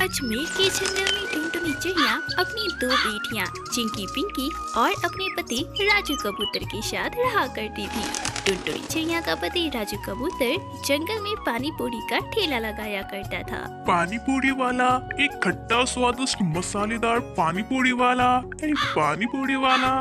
अजमेर के जंगल में टुनटुनी चिड़िया अपनी दो बेटियां चिंकी पिंकी और अपने पति राजू कबूतर के साथ रहा करती थी। टुनटुनी चिड़िया का पति राजू कबूतर जंगल में पानी पूरी का ठेला लगाया करता था। पानी पूरी वाला, एक खट्टा स्वादिष्ट मसालेदार पानी पूरी वाला, एक पानी पूरी वाला।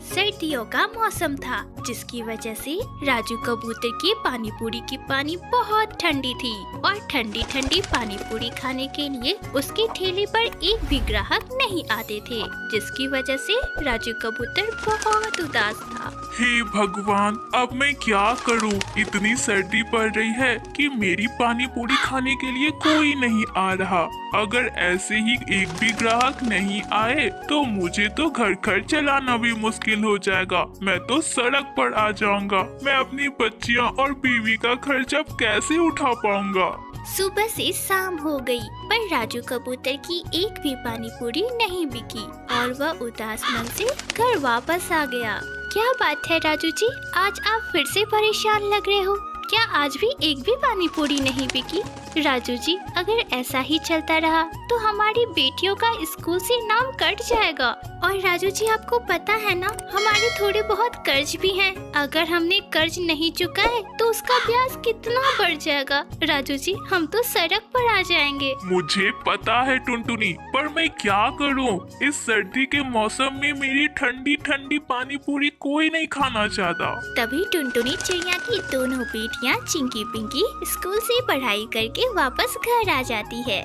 सर्दियों का मौसम था, जिसकी वजह से राजू कबूतर की पानी पूरी की पानी बहुत ठंडी थी और ठंडी ठंडी पानी पूरी खाने के लिए उसके ठेले पर एक भी ग्राहक नहीं आते थे, जिसकी वजह से राजू कबूतर बहुत उदास था। हे भगवान, अब मैं क्या करूं? इतनी सर्दी पड़ रही है कि मेरी पानी पूरी खाने के लिए कोई नहीं आ रहा। अगर ऐसे ही एक भी ग्राहक नहीं आए तो मुझे तो घर खर्च चलाना भी मुश्किल हो जाएगा। मैं तो सड़क पर आ जाऊंगा। मैं अपनी बच्चियां और बीवी का खर्च अब कैसे उठा पाऊंगा? सुबह से शाम हो गई, पर राजू कबूतर की एक भी पानी पूरी नहीं बिकी और वह उदास मन से घर वापस आ गया। क्या बात है राजू जी, आज आप फिर से परेशान लग रहे हो? क्या आज भी एक भी पानी पूरी नहीं बिकी? राजू जी, अगर ऐसा ही चलता रहा तो हमारी बेटियों का स्कूल से नाम कट जाएगा। और राजू जी, आपको पता है ना, हमारे थोड़े बहुत कर्ज भी हैं। अगर हमने कर्ज नहीं चुकाए तो उसका ब्याज कितना बढ़ जाएगा। राजू जी, हम तो सड़क पर आ जाएंगे। मुझे पता है टुनटुनी, पर मैं क्या करूं? इस सर्दी के मौसम में मेरी ठंडी ठंडी पानी पूरी कोई नहीं खाना चाहता। तभी टुनटुनी चिड़िया की दोनों बेटियां चिंकी पिंकी स्कूल से पढ़ाई करके वापस घर आ जाती है।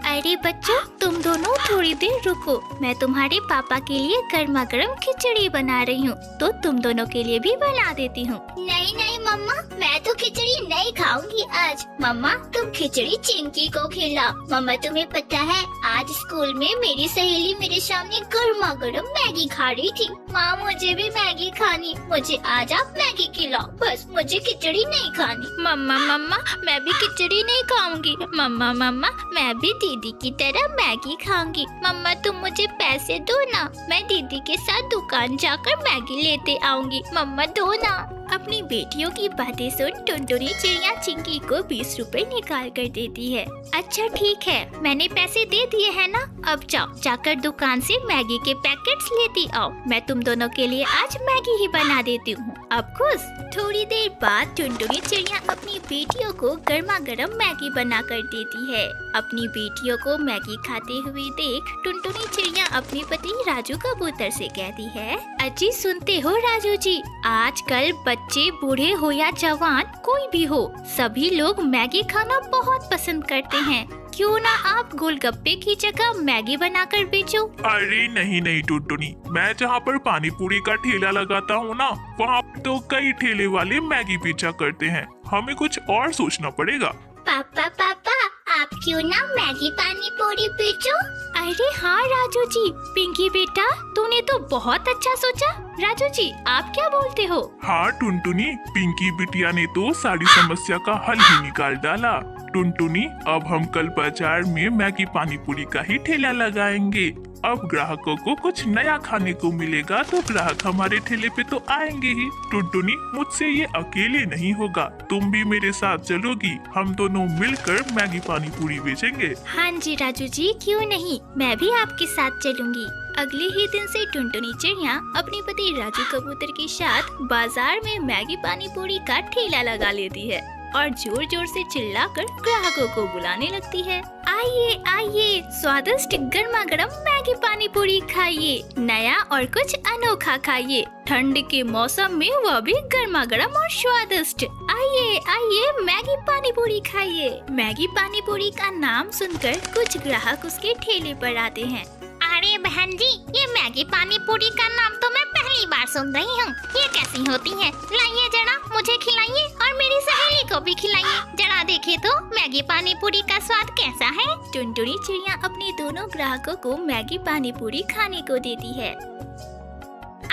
अरे बच्चों, तुम दोनों थोड़ी देर रुको, मैं तुम्हारे पापा के लिए गर्मा गर्म खिचड़ी बना रही हूँ, तो तुम दोनों के लिए भी बना देती हूँ। नहीं नहीं मम्मा, मैं तो खिचड़ी नहीं खाऊंगी आज। मम्मा, तुम खिचड़ी चिंकी को खिलाओ। मम्मा, तुम्हें पता है आज स्कूल में मेरी सहेली मेरे सामने गर्मा गर्म मैगी खा रही थी। माँ, मुझे भी मैगी खानी, मुझे आज आप मैगी खिलाओ, बस मुझे खिचड़ी नहीं खानी। मम्मा मम्मा, मैं भी खिचड़ी नहीं खाऊंगी। मम्मा मम्मा, मैं भी दीदी की तरह मैगी खाऊंगी। मम्मा, तुम मुझे पैसे दो ना, मैं दीदी के साथ दुकान जाकर मैगी लेते आऊंगी। मम्मा दो ना। अपनी बेटियों की बातें सुन टुनटुनी चिड़िया चिंकी को 20 रुपए निकाल कर देती है। अच्छा ठीक है, मैंने पैसे दे दिए हैं ना, अब जाओ जाकर दुकान से मैगी के पैकेट्स लेती आओ। मैं तुम दोनों के लिए आज मैगी ही बना देती हूँ। अब खुश? थोड़ी देर बाद टुनटुनी चिड़िया अपनी बेटियों को गर्मा गर्म मैगी बना कर देती है। अपनी बेटियों को मैगी खाते हुए देख टुनटुनी चिड़िया अपने पति राजू कबूतर से कहती है, अजी सुनते हो राजू जी, आजकल बच्चे बूढ़े हो या जवान कोई भी हो, सभी लोग मैगी खाना बहुत पसंद करते हैं। क्यों ना आप गोलगप्पे की जगह मैगी बनाकर बेचो? अरे नहीं नहीं टुनटुनी, मैं जहाँ पर पानी पूरी का ठेला लगाता हूँ ना, वहाँ तो कई ठेले वाले मैगी बेचा करते हैं। हमें कुछ और सोचना पड़ेगा। पापा पापा, आप क्यों ना मैगी पानी पूरी बेचो? अरे हाँ राजू जी, पिंकी बेटा, तूने तो बहुत अच्छा सोचा। राजू जी, आप क्या बोलते हो? हाँ टुनटुनी, पिंकी बिटिया ने तो सारी समस्या का हल ही निकाल डाला। टुनटुनी, अब हम कल बाजार में मैगी पानी पूरी का ही ठेला लगाएंगे। अब ग्राहकों को कुछ नया खाने को मिलेगा तो ग्राहक हमारे ठेले पे तो आएंगे ही। टुनटुनी, मुझसे ये अकेले नहीं होगा, तुम भी मेरे साथ चलोगी। हम दोनों मिलकर मैगी पानी पूरी बेचेंगे। हाँ जी राजू जी, क्यों नहीं, मैं भी आपके साथ चलूंगी। अगले ही दिन से टुनटुनी चिड़िया अपने पति राजू कबूतर के साथ बाजार में मैगी पानी पूरी का ठेला लगा लेती है और जोर जोर से चिल्लाकर ग्राहकों को बुलाने लगती है। आइए आइए, स्वादिष्ट गर्मा गर्म मैगी पानी पूरी खाइए, नया और कुछ अनोखा खाइए, ठंड के मौसम में वह भी गर्मा गर्म और स्वादिष्ट। आइए आइए, मैगी पानी पूरी खाइए। मैगी पानी पूरी का नाम सुनकर कुछ ग्राहक उसके ठेले पर आते हैं। अरे बहन जी, ये मैगी पानी पूरी का नाम तो मैं पहली बार सुन रही हूँ। ये कैसी होती है? लाइए जरा, मुझे खिलाइए और मेरी सहेली को भी खिलाइए। जरा देखे तो मैगी पानी पूरी का स्वाद कैसा है। टुनटुनी चिड़िया अपने दोनों ग्राहकों को मैगी पानी पूरी खाने को देती है।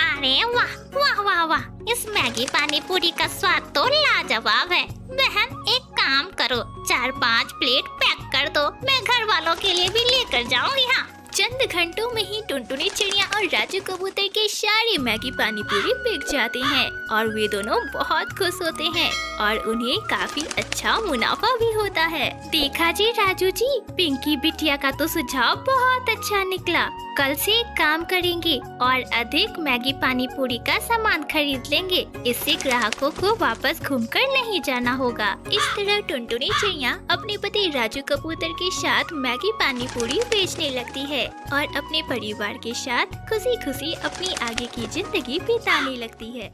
अरे वाह वाह वाह वाह, इस मैगी पानी पूरी का स्वाद तो लाजवाब है। बहन, एक काम करो, 4-5 प्लेट पैक कर दो, मैं घर वालों के लिए भी लेकर जाऊंगी। हाँ चंद घंटों में ही टुनटुनी चिड़िया और राजू कबूतर के सारे मैगी पानी पूरी बिक जाते हैं और वे दोनों बहुत खुश होते हैं और उन्हें काफी अच्छा मुनाफा भी होता है। देखा जी राजू जी, पिंकी बिटिया का तो सुझाव बहुत अच्छा निकला। कल से एक काम करेंगे और अधिक मैगी पानी पूरी का सामान खरीद लेंगे। इससे ग्राहकों को वापस घूमकर नहीं जाना होगा। इस तरह टुनटुनी चिड़िया अपने पति राजू कबूतर के साथ मैगी पानी पूरी बेचने लगती है और अपने परिवार के साथ खुशी खुशी अपनी आगे की जिंदगी बिताने लगती है।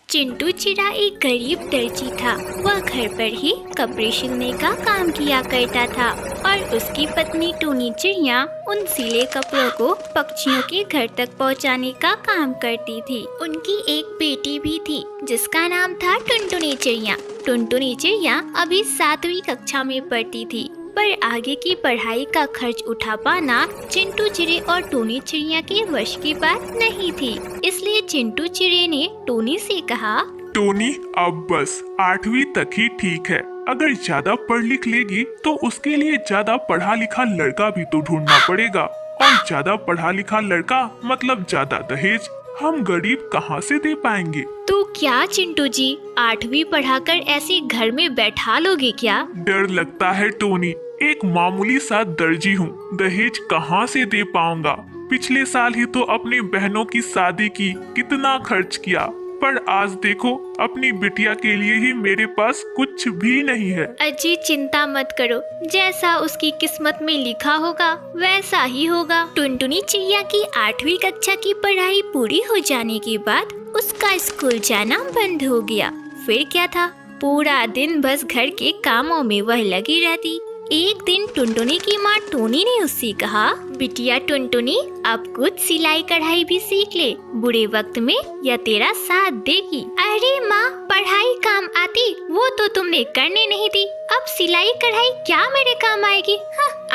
चिंटू चिड़ा एक गरीब दर्जी था। वह घर पर ही कपड़े सिलने का काम किया करता था और उसकी पत्नी टूनी चिड़िया उन सिले कपड़ों को पक्षियों के घर तक पहुंचाने का काम करती थी। उनकी एक बेटी भी थी जिसका नाम था टुनटुनी चिड़िया। टुनटुनी चिड़िया अभी 7वीं कक्षा में पढ़ती थी, पर आगे की पढ़ाई का खर्च उठा पाना चिंटू चिड़े और टूनी चिड़िया के वश की बात नहीं थी। इसलिए चिंटू चिड़े ने टूनी से कहा, टोनी अब बस 8वीं तक ही ठीक है। अगर ज्यादा पढ़ लिख लेगी तो उसके लिए ज्यादा पढ़ा लिखा लड़का भी तो ढूंढना पड़ेगा, और ज्यादा पढ़ा लिखा लड़का मतलब ज्यादा दहेज हम गरीब कहाँ से दे पाएंगे। तो क्या चिंटू जी 8वीं पढ़ाकर ऐसे घर में बैठा लोगे क्या? डर लगता है टोनी, एक मामूली सा दर्जी हूँ, दहेज कहाँ से दे पाऊंगा। पिछले साल ही तो अपनी बहनों की शादी की, कितना खर्च किया, पर आज देखो अपनी बिटिया के लिए ही मेरे पास कुछ भी नहीं है। अजी चिंता मत करो, जैसा उसकी किस्मत में लिखा होगा वैसा ही होगा। टुनटुनी चिड़िया की 8वीं कक्षा की पढ़ाई पूरी हो जाने के बाद उसका स्कूल जाना बंद हो गया। फिर क्या था, पूरा दिन बस घर के कामों में वह लगी रहती। एक दिन टुनटुनी की माँ टोनी ने उससे कहा, बिटिया टुनटुनी अब कुछ सिलाई कढ़ाई भी सीख ले, बुरे वक्त में यह तेरा साथ देगी। अरे माँ, पढ़ाई काम आती वो तो तुमने करने नहीं दी, अब सिलाई कढ़ाई क्या मेरे काम आएगी?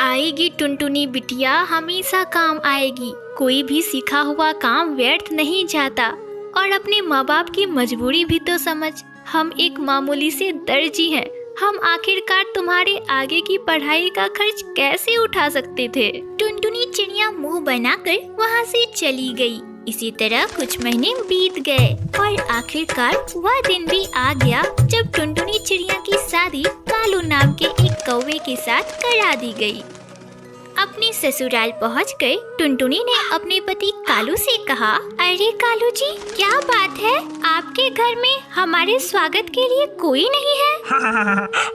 आएगी टुनटुनी बिटिया, हमेशा काम आएगी। कोई भी सीखा हुआ काम व्यर्थ नहीं जाता। और अपने माँ बाप की मजबूरी भी तो समझ, हम एक मामूली से दर्जी हैं, हम आखिरकार तुम्हारे आगे की पढ़ाई का खर्च कैसे उठा सकते थे। टुनटुनी चिड़िया मुंह बनाकर वहाँ से चली गई। इसी तरह कुछ महीने बीत गए और आखिरकार वह दिन भी आ गया जब टुनटुनी चिड़िया की शादी कालू नाम के एक कौवे के साथ करा दी गई। अपने ससुराल पहुंचकर टुनटुनी ने अपने पति कालू से कहा, अरे कालू जी, क्या बात है, आपके घर में हमारे स्वागत के लिए कोई नहीं है?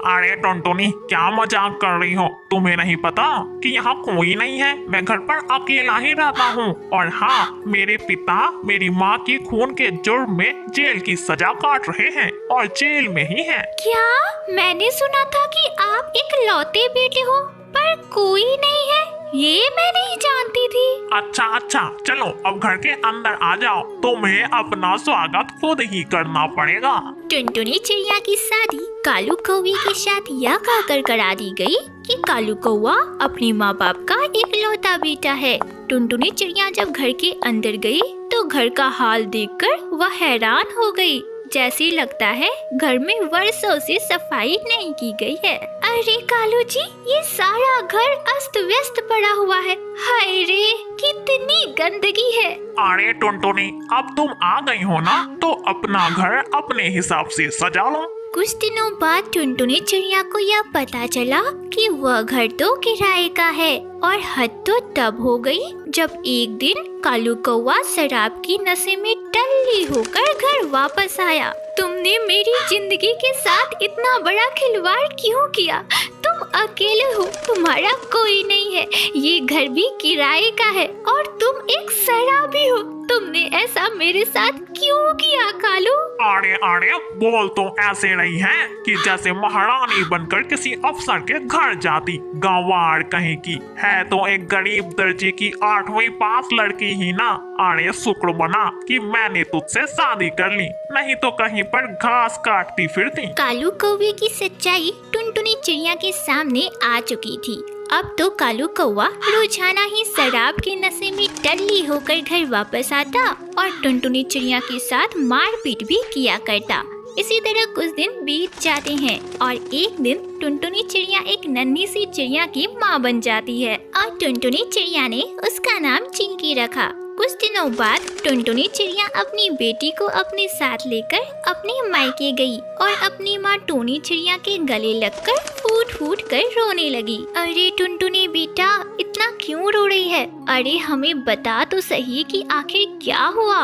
अरे टुनटुनी, क्या मजाक कर रही हो? तुम्हें नहीं पता कि यहाँ कोई नहीं है, मैं घर पर अकेला ही रहता हूँ। और हाँ, मेरे पिता मेरी माँ की खून के जुर्म में जेल की सजा काट रहे हैं और जेल में ही हैं। क्या? मैंने सुना था कि आप एक लौते बेटे हो, पर कोई नहीं है, ये मैं नहीं जानती थी। अच्छा, चलो अब घर के अंदर आ जाओ, तुम्हें अपना स्वागत खुद ही करना पड़ेगा। टुनटुनी चिड़िया की शादी कालू कौवे के साथ यह कहकर करा दी गई कि कालू कौवा अपने माँ बाप का इकलौता बेटा है। टुनटुनी चिड़िया जब घर के अंदर गई तो घर का हाल देखकर वह हैरान हो गई। जैसे लगता है घर में वर्षों से सफाई नहीं की गई है। अरे कालू जी, ये सारा घर अस्त व्यस्त पड़ा हुआ है। हाय रे, कितनी गंदगी है। अरे टुनटुनी, अब तुम आ गई हो ना, तो अपना घर अपने हिसाब से सजा लो। कुछ दिनों बाद टुनटुनी चिड़िया को यह पता चला कि वह घर तो किराए का है, और हद तो तब हो गई जब एक दिन कालू कौवा शराब की नशे में टल्ली होकर घर वापस आया। तुमने मेरी जिंदगी के साथ इतना बड़ा खिलवाड़ क्यों किया? तुम अकेले हो, तुम्हारा कोई नहीं है, ये घर भी किराए का है और तुम एक शराबी हो। तुमने ऐसा मेरे साथ क्यों किया कालू? अरे बोल तो ऐसे नहीं है कि जैसे महारानी बनकर किसी अफसर के घर जाती। गंवार कहीं की है तो एक गरीब दर्जी की 8वीं पास लड़की ही ना। अरे शुक्र बना कि मैंने तुझसे शादी कर ली, नहीं तो कहीं पर घास काटती फिरती। कालू कौवे की सच्चाई टुनटुनी चिड़िया के सामने आ चुकी थी अब तो कालू कौवा रोजाना ही शराब के नशे में टल्ली होकर घर वापस आता और टुनटुनी चिड़िया के साथ मारपीट भी किया करता। इसी तरह कुछ दिन बीत जाते हैं और एक दिन टुनटुनी चिड़िया एक नन्ही सी चिड़िया की माँ बन जाती है और टुनटुनी चिड़िया ने उसका नाम चिंकी रखा। कुछ दिनों बाद टुनटुनी चिड़िया अपनी बेटी को अपने साथ लेकर अपने मायके गई और अपनी माँ टूनी चिड़िया के गले लगकर फूट फूट कर रोने लगी। अरे टुनटुनी बेटा, इतना क्यों रो रही है? अरे हमें बता तो सही कि आखिर क्या हुआ?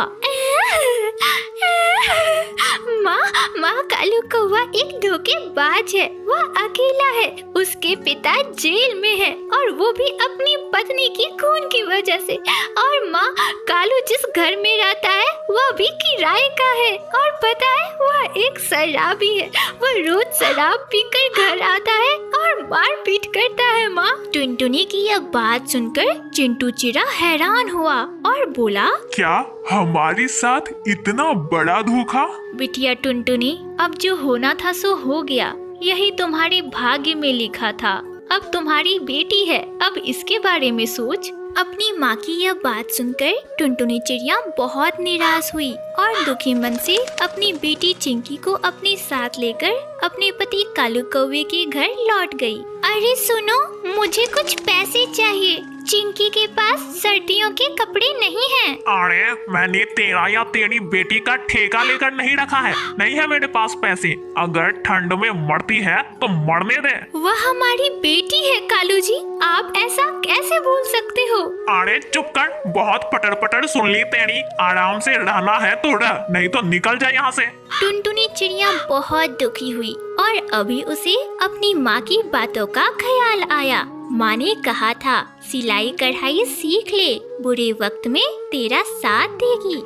माँ कालू कौवा एक धोखेबाज है। वह अकेला है, उसके पिता जेल में है और वो भी अपनी पत्नी की खून की वजह से। और माँ, कालू जिस घर में रहता है वह भी किराए का है और पता है वह एक शराबी है। वह रोज शराब पीकर घर आता है और मारपीट करता है। माँ, टुनटुनी की यह बात सुनकर चिंटू चिड़ा हैरान हुआ और बोला, क्या हमारे साथ इतना बड़ा धोखा? बिटिया टुनटुनी, अब जो होना था सो हो गया। यही तुम्हारे भाग्य में लिखा था। अब तुम्हारी बेटी है, अब इसके बारे में सोच। अपनी माँ की यह बात सुनकर टुनटुनी चिड़िया बहुत निराश हुई और दुखी मन से अपनी बेटी चिंकी को अपने साथ लेकर अपने पति कालू कौवे के घर लौट गई। अरे सुनो, मुझे कुछ पैसे चाहिए। चिंकी के पास सर्दियों के कपड़े नहीं हैं। अरे मैंने तेरा या तेरी बेटी का ठेका लेकर नहीं रखा है। नहीं है मेरे पास पैसे। अगर ठंड में मरती है तो मरने दे। वह हमारी बेटी है कालू जी, आप ऐसा कैसे बोल सकते हो? अरे चुप कर, बहुत पटर पटर सुन ली तेरी। आराम से रहना है तो रह, नहीं तो निकल जा यहाँ से। टुनटुनी चिड़िया बहुत दुखी हुई और अभी उसे अपनी माँ की बातों का ख्याल आया। माँ ने कहा था, सिलाई कढ़ाई सीख ले, बुरे वक्त में तेरा साथ देगी।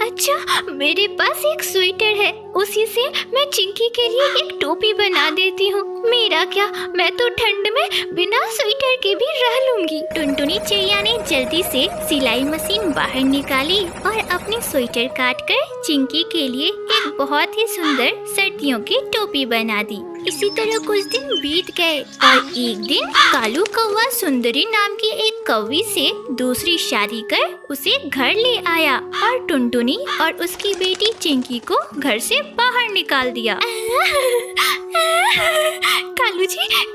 अच्छा, मेरे पास एक स्वेटर है, उसी से मैं चिंकी के लिए एक टोपी बना देती हूँ। मेरा क्या, मैं तो ठंड में बिना स्वेटर के भी रह लूंगी। टुनटुनी चिड़िया ने जल्दी से सिलाई मशीन बाहर निकाली और अपनी स्वेटर काटकर चिंकी के लिए एक बहुत ही सुंदर सर्दियों की टोपी बना दी। इसी तरह कुछ दिन बीत गए और एक दिन कालू कौवा सुंदरी नाम की एक कौवी से दूसरी शादी कर उसे घर ले आया और टुनटुनी और उसकी बेटी चिंकी को घर से बाहर निकाल दिया।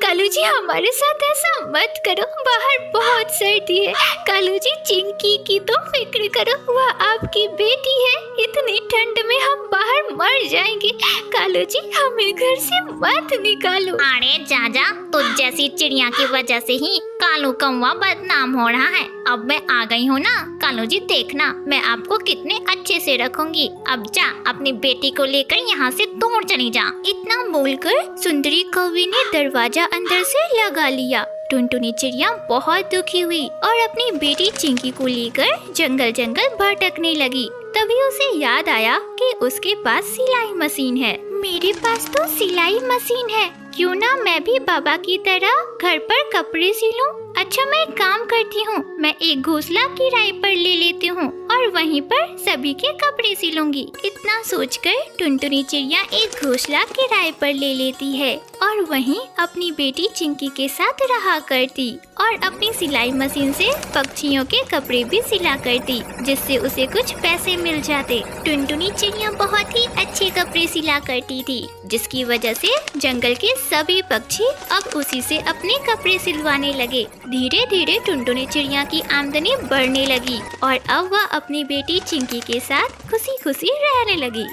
कालू जी हमारे साथ ऐसा मत करो, बाहर बहुत सर्दी है। कालू जी, चिंकी की तो फिक्र करो, वह आपकी बेटी है। इतनी ठंड में हम बाहर मर जाएंगे। कालू जी, हमें घर से मत निकालो। अरे जाजा, तुझ जैसी चिड़िया की वजह से ही कालू कौवा बदनाम हो रहा है। अब मैं आ गई हूँ ना, कालू जी देखना मैं आपको कितने अच्छे से रखूंगी। अब जा, अपनी बेटी को लेकर यहाँ से दूर चली जा। इतना बोलकर सुंदरी कौवी ने दरवाजा अंदर से लगा लिया। टुनटुनी चिड़िया बहुत दुखी हुई और अपनी बेटी चिंकी को लेकर जंगल जंगल भटकने लगी। तभी उसे याद आया कि उसके पास सिलाई मशीन है। मेरे पास तो सिलाई मशीन है, क्यों ना मैं भी बाबा की तरह घर पर कपड़े सिलूं। अच्छा, मैं एक काम करती हूँ, मैं एक घोंसला किराए पर ले लेती हूँ और वहीं पर सभी के कपड़े सिलूंगी। इतना सोचकर टुनटुनी चिड़िया एक घोंसला किराए पर ले लेती है और वहीं अपनी बेटी चिंकी के साथ रहा करती और अपनी सिलाई मशीन से पक्षियों के कपड़े भी सिला करती, जिससे उसे कुछ पैसे मिल जाते। टुनटुनी चिड़िया बहुत ही अच्छे कपड़े सिला करती थी, जिसकी वजह से जंगल के सभी पक्षी अब उसी से अपने कपड़े सिलवाने लगे। धीरे धीरे टुनटुनी चिड़िया की आमदनी बढ़ने लगी और अब वह अपनी बेटी चिंकी के साथ खुशी खुशी रहने लगी।